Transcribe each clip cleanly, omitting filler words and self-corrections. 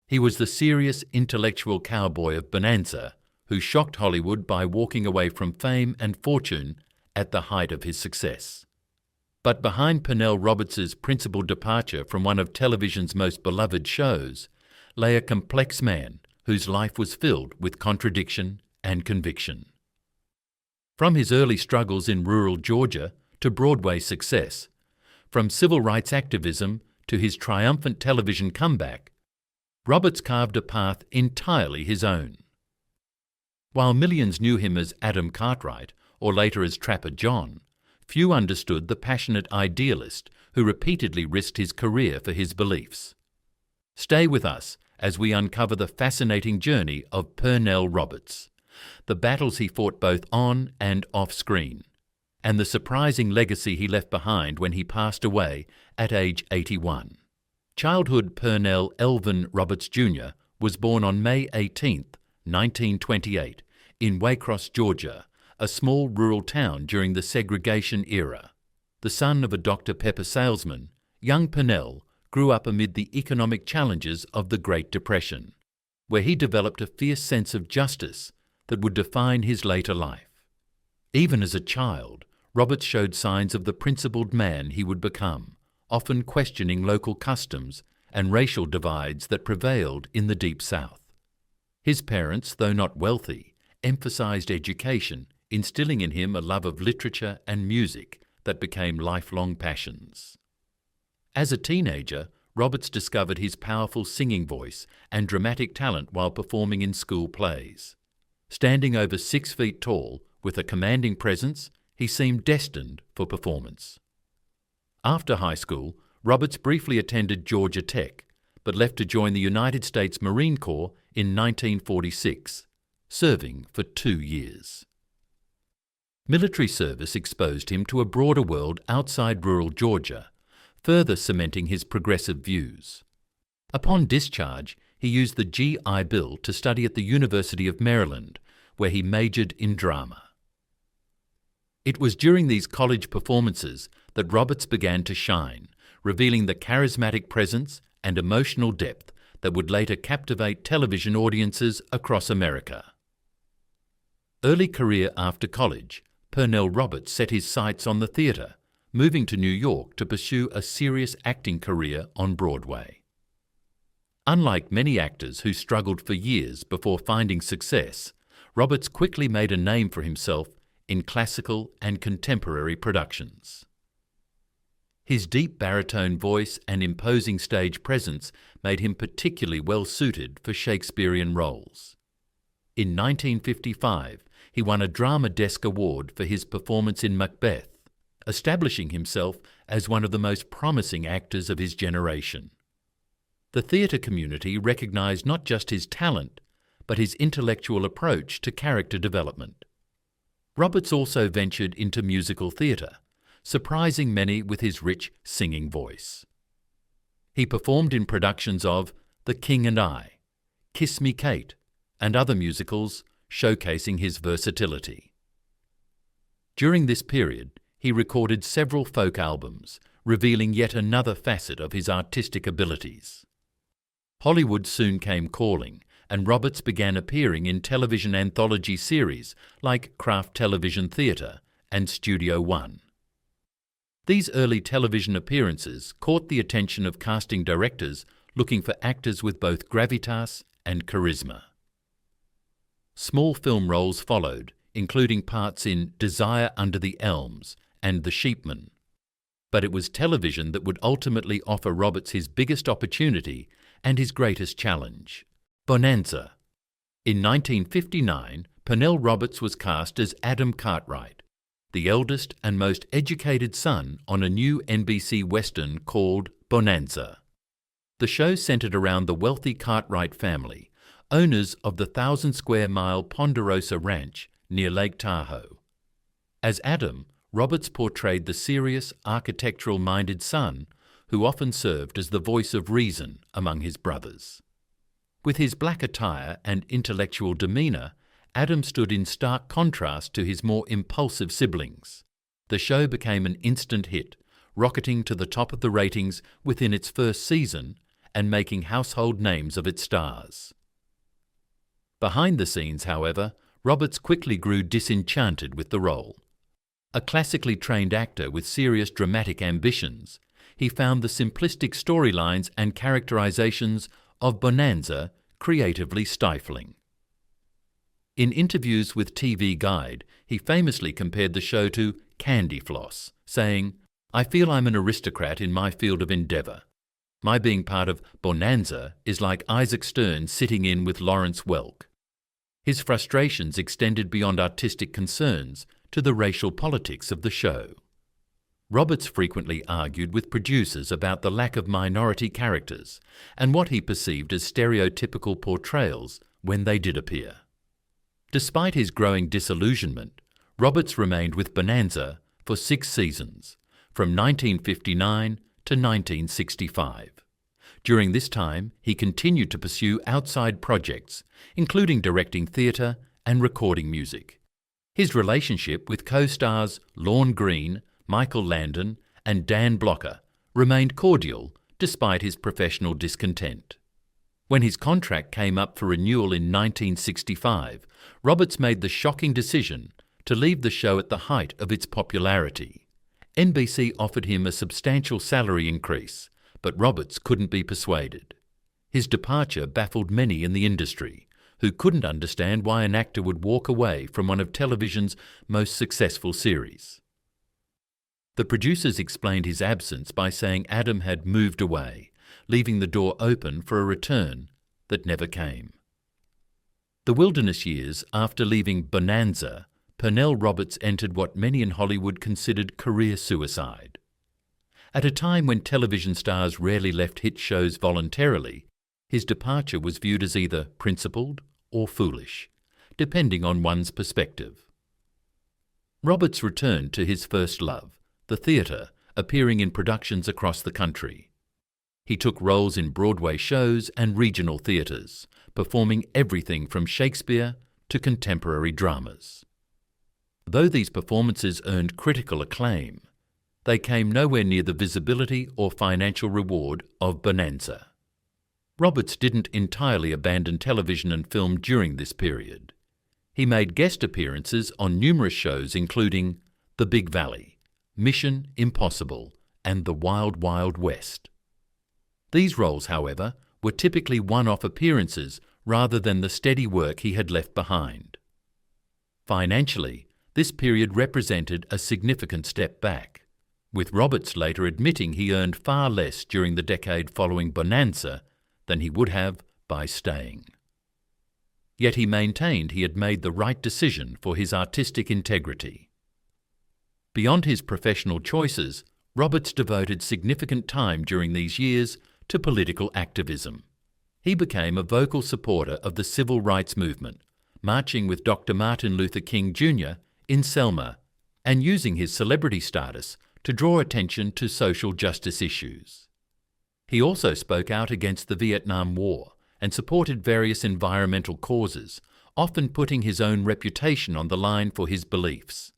He was the serious intellectual cowboy of Bonanza, who shocked Hollywood by walking away from fame and fortune at the height of his success. But behind Pernell Roberts' principled departure from one of television's most beloved shows lay a complex man whose life was filled with contradiction and conviction. From his early struggles in rural Georgia to Broadway success, from civil rights activism to his triumphant television comeback, Roberts carved a path entirely his own. While millions knew him as Adam Cartwright, or later as Trapper John, few understood the passionate idealist who repeatedly risked his career for his beliefs. Stay with us as we uncover the fascinating journey of Pernell Roberts, the battles he fought both on and off screen, and the surprising legacy he left behind when he passed away at age 81. Childhood Pernell Elvin Roberts Jr. was born on May 18, 1928, in Waycross, Georgia, a small rural town during the segregation era. The son of a Dr. Pepper salesman, young Pernell grew up amid the economic challenges of the Great Depression, where he developed a fierce sense of justice that would define his later life. Even as a child, Roberts showed signs of the principled man he would become, often questioning local customs and racial divides that prevailed in the Deep South. His parents, though not wealthy, emphasized education, instilling in him a love of literature and music that became lifelong passions. As a teenager, Roberts discovered his powerful singing voice and dramatic talent while performing in school plays. Standing over 6 feet tall, with a commanding presence, he seemed destined for performance. After high school, Roberts briefly attended Georgia Tech, but left to join the United States Marine Corps in 1946, serving for 2 years. Military service exposed him to a broader world outside rural Georgia, further cementing his progressive views. Upon discharge, he used the GI Bill to study at the University of Maryland, where he majored in drama. It was during these college performances that Roberts began to shine, revealing the charismatic presence and emotional depth that would later captivate television audiences across America. Early career after college, Pernell Roberts set his sights on the theatre, moving to New York to pursue a serious acting career on Broadway. Unlike many actors who struggled for years before finding success, Roberts quickly made a name for himself in classical and contemporary productions. His deep baritone voice and imposing stage presence made him particularly well suited for Shakespearean roles. In 1955, he won a Drama Desk Award for his performance in Macbeth, establishing himself as one of the most promising actors of his generation. The theatre community recognized not just his talent, but his intellectual approach to character development. Roberts also ventured into musical theatre, surprising many with his rich singing voice. He performed in productions of The King and I, Kiss Me Kate, and other musicals, showcasing his versatility. During this period, he recorded several folk albums, revealing yet another facet of his artistic abilities. Hollywood soon came calling, and Roberts began appearing in television anthology series like Kraft Television Theatre and Studio One. These early television appearances caught the attention of casting directors looking for actors with both gravitas and charisma. Small film roles followed, including parts in Desire Under the Elms and The Sheepman. But it was television that would ultimately offer Roberts his biggest opportunity and his greatest challenge, Bonanza. In 1959, Pernell Roberts was cast as Adam Cartwright, the eldest and most educated son on a new NBC Western called Bonanza. The show centered around the wealthy Cartwright family, owners of the 1,000-square-mile Ponderosa Ranch near Lake Tahoe. As Adam, Roberts portrayed the serious, architectural-minded son who often served as the voice of reason among his brothers. With his black attire and intellectual demeanor, Adam stood in stark contrast to his more impulsive siblings. The show became an instant hit, rocketing to the top of the ratings within its first season and making household names of its stars. Behind the scenes, however, Roberts quickly grew disenchanted with the role. A classically trained actor with serious dramatic ambitions, he found the simplistic storylines and characterizations of Bonanza creatively stifling. In interviews with TV Guide, he famously compared the show to Candy Floss, saying, "I feel I'm an aristocrat in my field of endeavour. My being part of Bonanza is like Isaac Stern sitting in with Lawrence Welk." His frustrations extended beyond artistic concerns to the racial politics of the show. Roberts frequently argued with producers about the lack of minority characters and what he perceived as stereotypical portrayals when they did appear. Despite his growing disillusionment, Roberts remained with Bonanza for 6 seasons, from 1959 to 1965. During this time, he continued to pursue outside projects, including directing theatre and recording music. His relationship with co-stars Lorne Greene, Michael Landon and Dan Blocker remained cordial despite his professional discontent. When his contract came up for renewal in 1965, Roberts made the shocking decision to leave the show at the height of its popularity. NBC offered him a substantial salary increase, but Roberts couldn't be persuaded. His departure baffled many in the industry, who couldn't understand why an actor would walk away from one of television's most successful series. The producers explained his absence by saying Adam had moved away, leaving the door open for a return that never came. The wilderness years after leaving Bonanza, Pernell Roberts entered what many in Hollywood considered career suicide. At a time when television stars rarely left hit shows voluntarily, his departure was viewed as either principled or foolish, depending on one's perspective. Roberts returned to his first love, the theatre, appearing in productions across the country. He took roles in Broadway shows and regional theatres, performing everything from Shakespeare to contemporary dramas. Though these performances earned critical acclaim, they came nowhere near the visibility or financial reward of Bonanza. Roberts didn't entirely abandon television and film during this period. He made guest appearances on numerous shows including The Big Valley, Mission Impossible, and The Wild Wild West. These roles, however, were typically one-off appearances rather than the steady work he had left behind. Financially, this period represented a significant step back, with Roberts later admitting he earned far less during the decade following Bonanza than he would have by staying. Yet he maintained he had made the right decision for his artistic integrity. Beyond his professional choices, Roberts devoted significant time during these years to political activism. He became a vocal supporter of the civil rights movement, marching with Dr. Martin Luther King Jr. in Selma and using his celebrity status to draw attention to social justice issues. He also spoke out against the Vietnam War and supported various environmental causes, often putting his own reputation on the line for his beliefs.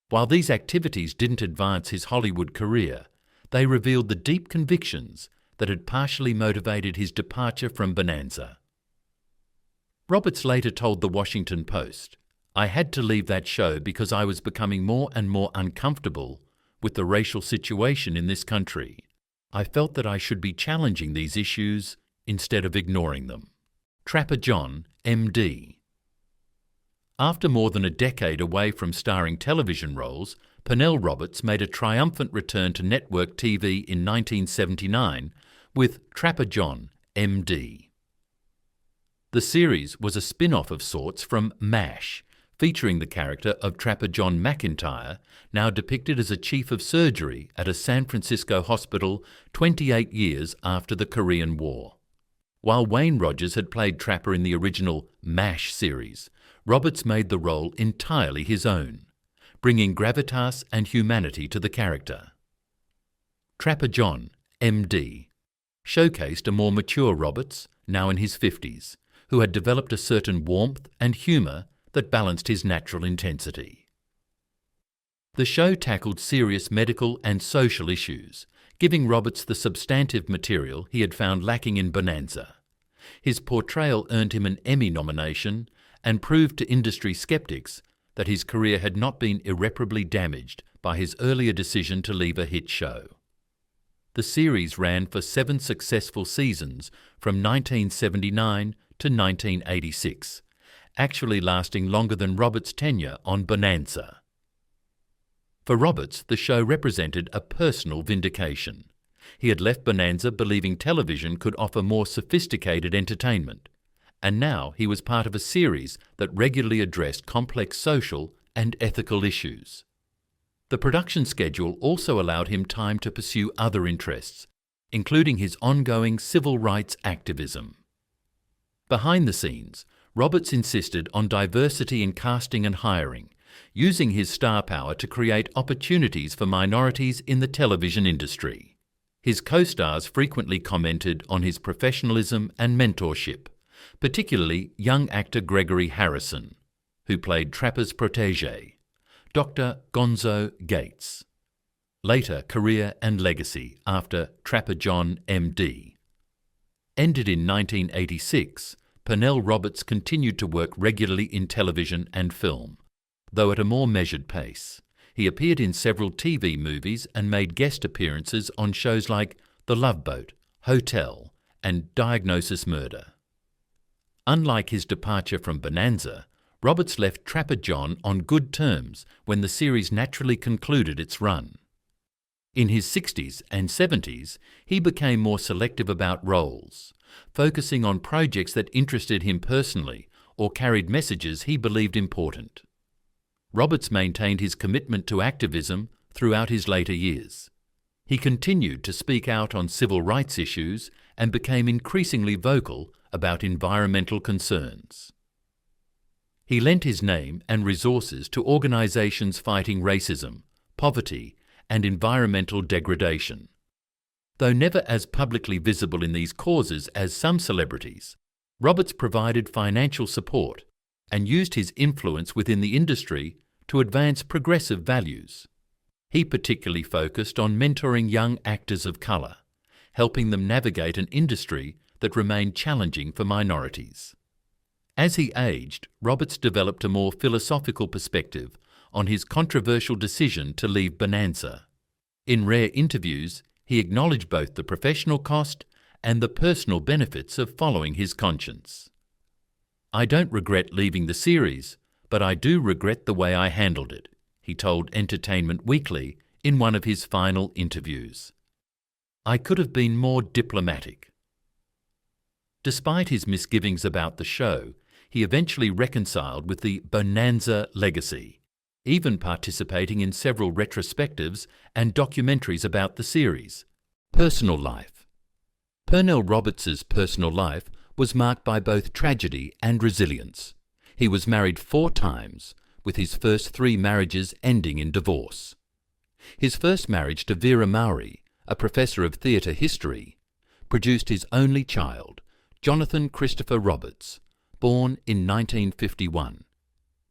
While these activities didn't advance his Hollywood career, they revealed the deep convictions that had partially motivated his departure from Bonanza. Roberts later told the Washington Post, "I had to leave that show because I was becoming more and more uncomfortable with the racial situation in this country. I felt that I should be challenging these issues instead of ignoring them." Trapper John, M.D. After more than a decade away from starring television roles, Pernell Roberts made a triumphant return to network TV in 1979 with Trapper John, M.D. The series was a spin-off of sorts from MASH, featuring the character of Trapper John McIntyre, now depicted as a chief of surgery at a San Francisco hospital 28 years after the Korean War. While Wayne Rogers had played Trapper in the original MASH series, Roberts made the role entirely his own, bringing gravitas and humanity to the character. Trapper John, M.D., showcased a more mature Roberts, now in his 50s, who had developed a certain warmth and humour that balanced his natural intensity. The show tackled serious medical and social issues, giving Roberts the substantive material he had found lacking in Bonanza. His portrayal earned him an Emmy nomination and proved to industry skeptics that his career had not been irreparably damaged by his earlier decision to leave a hit show. The series ran for 7 successful seasons from 1979 to 1986, actually lasting longer than Roberts' tenure on Bonanza. For Roberts, the show represented a personal vindication. He had left Bonanza believing television could offer more sophisticated entertainment, and now he was part of a series that regularly addressed complex social and ethical issues. The production schedule also allowed him time to pursue other interests, including his ongoing civil rights activism. Behind the scenes, Roberts insisted on diversity in casting and hiring, using his star power to create opportunities for minorities in the television industry. His co-stars frequently commented on his professionalism and mentorship, particularly young actor Gregory Harrison, who played Trapper's protégé, Dr. Gonzo Gates. Later, career and legacy after Trapper John M.D. Ended in 1986, Pernell Roberts continued to work regularly in television and film, though at a more measured pace. He appeared in several TV movies and made guest appearances on shows like The Love Boat, Hotel, and Diagnosis Murder. Unlike his departure from Bonanza, Roberts left Trapper John on good terms when the series naturally concluded its run. In his 60s and 70s, he became more selective about roles, focusing on projects that interested him personally or carried messages he believed important. Roberts maintained his commitment to activism throughout his later years. He continued to speak out on civil rights issues and became increasingly vocal about environmental concerns. He lent his name and resources to organizations fighting racism, poverty, and environmental degradation. Though never as publicly visible in these causes as some celebrities, Roberts provided financial support and used his influence within the industry to advance progressive values. He particularly focused on mentoring young actors of colour, helping them navigate an industry that remained challenging for minorities. As he aged, Roberts developed a more philosophical perspective on his controversial decision to leave Bonanza. In rare interviews, he acknowledged both the professional cost and the personal benefits of following his conscience. "I don't regret leaving the series, but I do regret the way I handled it," he told Entertainment Weekly in one of his final interviews. "I could have been more diplomatic." Despite his misgivings about the show, he eventually reconciled with the Bonanza legacy, even participating in several retrospectives and documentaries about the series. Personal life. Pernell Roberts's personal life was marked by both tragedy and resilience. He was married 4 times, with his first 3 marriages ending in divorce. His first marriage to Vera Mowry, a professor of theatre history, produced his only child, Jonathan Christopher Roberts, born in 1951.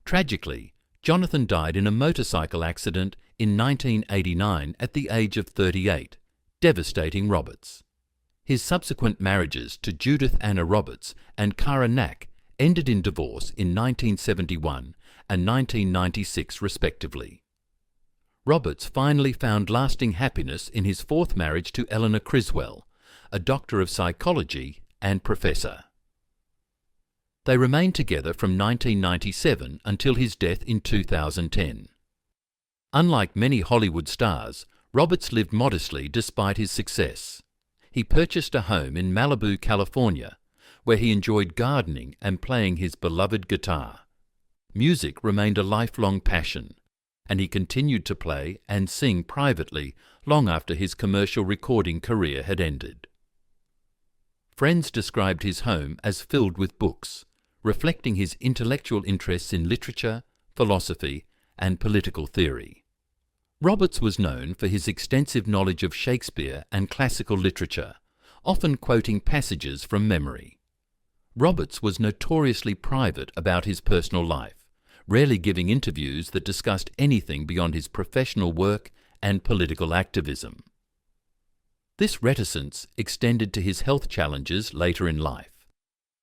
Tragically, Jonathan died in a motorcycle accident in 1989 at the age of 38, devastating Roberts. His subsequent marriages to Judith Anna Roberts and Cara Knack ended in divorce in 1971 and 1996 respectively. Roberts finally found lasting happiness in his 4th marriage to Eleanor Criswell, a doctor of psychology and professor. They remained together from 1997 until his death in 2010. Unlike many Hollywood stars, Roberts lived modestly despite his success. He purchased a home in Malibu, California, where he enjoyed gardening and playing his beloved guitar. Music remained a lifelong passion, and he continued to play and sing privately long after his commercial recording career had ended. Friends described his home as filled with books, reflecting his intellectual interests in literature, philosophy, and political theory. Roberts was known for his extensive knowledge of Shakespeare and classical literature, often quoting passages from memory. Roberts was notoriously private about his personal life, rarely giving interviews that discussed anything beyond his professional work and political activism. This reticence extended to his health challenges later in life.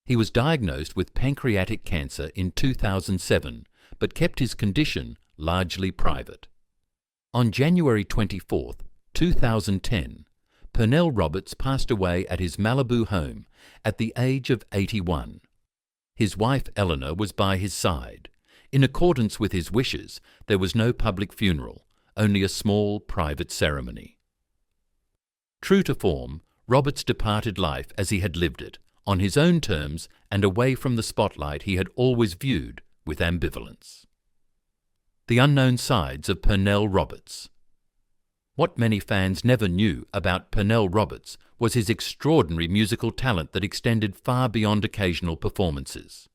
He was diagnosed with pancreatic cancer in 2007, but kept his condition largely private. On January 24, 2010, Pernell Roberts passed away at his Malibu home at the age of 81. His wife Eleanor was by his side. In accordance with his wishes, there was no public funeral, only a small private ceremony. True to form, Roberts departed life as he had lived it, on his own terms and away from the spotlight he had always viewed with ambivalence. The unknown sides of Pernell Roberts. What many fans never knew about Pernell Roberts was his extraordinary musical talent that extended far beyond occasional performances.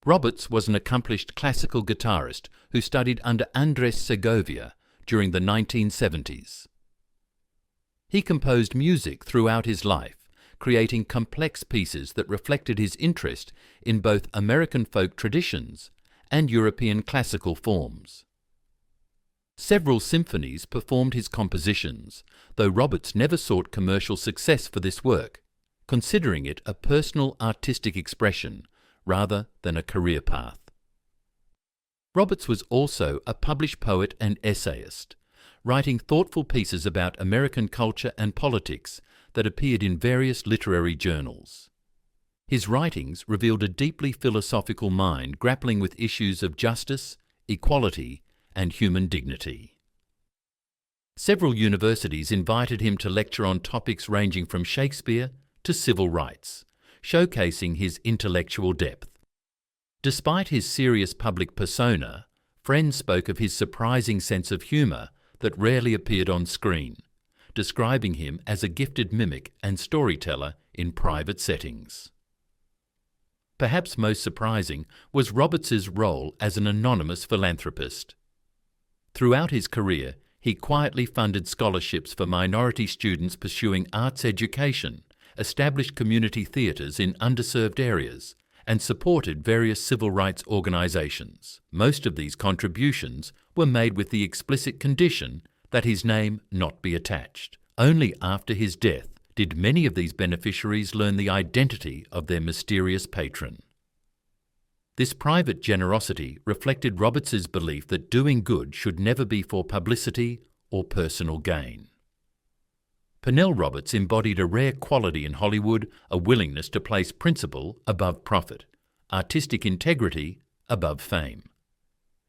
Roberts was an accomplished classical guitarist who studied under Andres Segovia during the 1970s. He composed music throughout his life, creating complex pieces that reflected his interest in both American folk traditions and European classical forms. Several symphonies performed his compositions, though Roberts never sought commercial success for this work, considering it a personal artistic expression rather than a career path. Roberts was also a published poet and essayist, writing thoughtful pieces about American culture and politics that appeared in various literary journals. His writings revealed a deeply philosophical mind grappling with issues of justice, equality, and human dignity. Several universities invited him to lecture on topics ranging from Shakespeare to civil rights, showcasing his intellectual depth. Despite his serious public persona, friends spoke of his surprising sense of humour that rarely appeared on screen, describing him as a gifted mimic and storyteller in private settings. Perhaps most surprising was Roberts's role as an anonymous philanthropist. Throughout his career, he quietly funded scholarships for minority students pursuing arts education, established community theatres in underserved areas, and supported various civil rights organisations. Most of these contributions were made with the explicit condition that his name not be attached. Only after his death did many of these beneficiaries learn the identity of their mysterious patron. This private generosity reflected Roberts's belief that doing good should never be for publicity or personal gain. Pernell Roberts embodied a rare quality in Hollywood, a willingness to place principle above profit, artistic integrity above fame.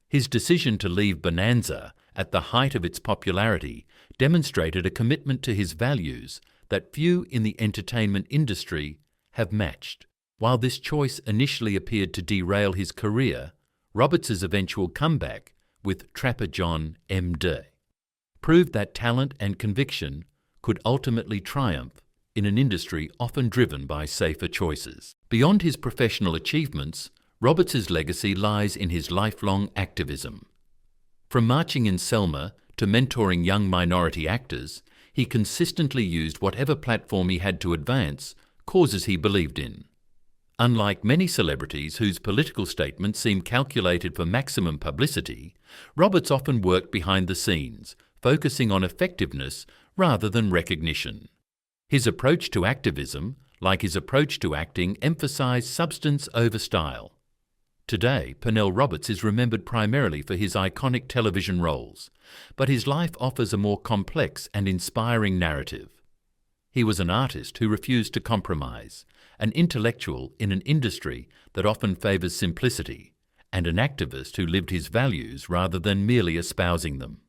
His decision to leave Bonanza at the height of its popularity demonstrated a commitment to his values that few in the entertainment industry have matched. While this choice initially appeared to derail his career, Roberts's eventual comeback with Trapper John M.D. proved that talent and conviction could ultimately triumph in an industry often driven by safer choices. Beyond his professional achievements, Roberts's legacy lies in his lifelong activism. From marching in Selma to mentoring young minority actors, he consistently used whatever platform he had to advance causes he believed in. Unlike many celebrities whose political statements seem calculated for maximum publicity, Roberts often worked behind the scenes, focusing on effectiveness rather than recognition. His approach to activism, like his approach to acting, emphasized substance over style. Today, Pernell Roberts is remembered primarily for his iconic television roles, but his life offers a more complex and inspiring narrative. He was an artist who refused to compromise, an intellectual in an industry that often favors simplicity, and an activist who lived his values rather than merely espousing them.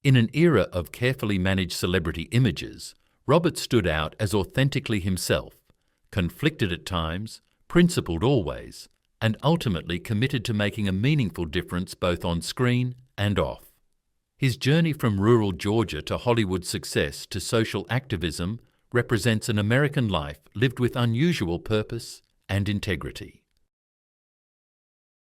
In an era of carefully managed celebrity images, Roberts stood out as authentically himself, conflicted at times, principled always, and ultimately committed to making a meaningful difference both on screen and off. His journey from rural Georgia to Hollywood success to social activism represents an American life lived with unusual purpose and integrity.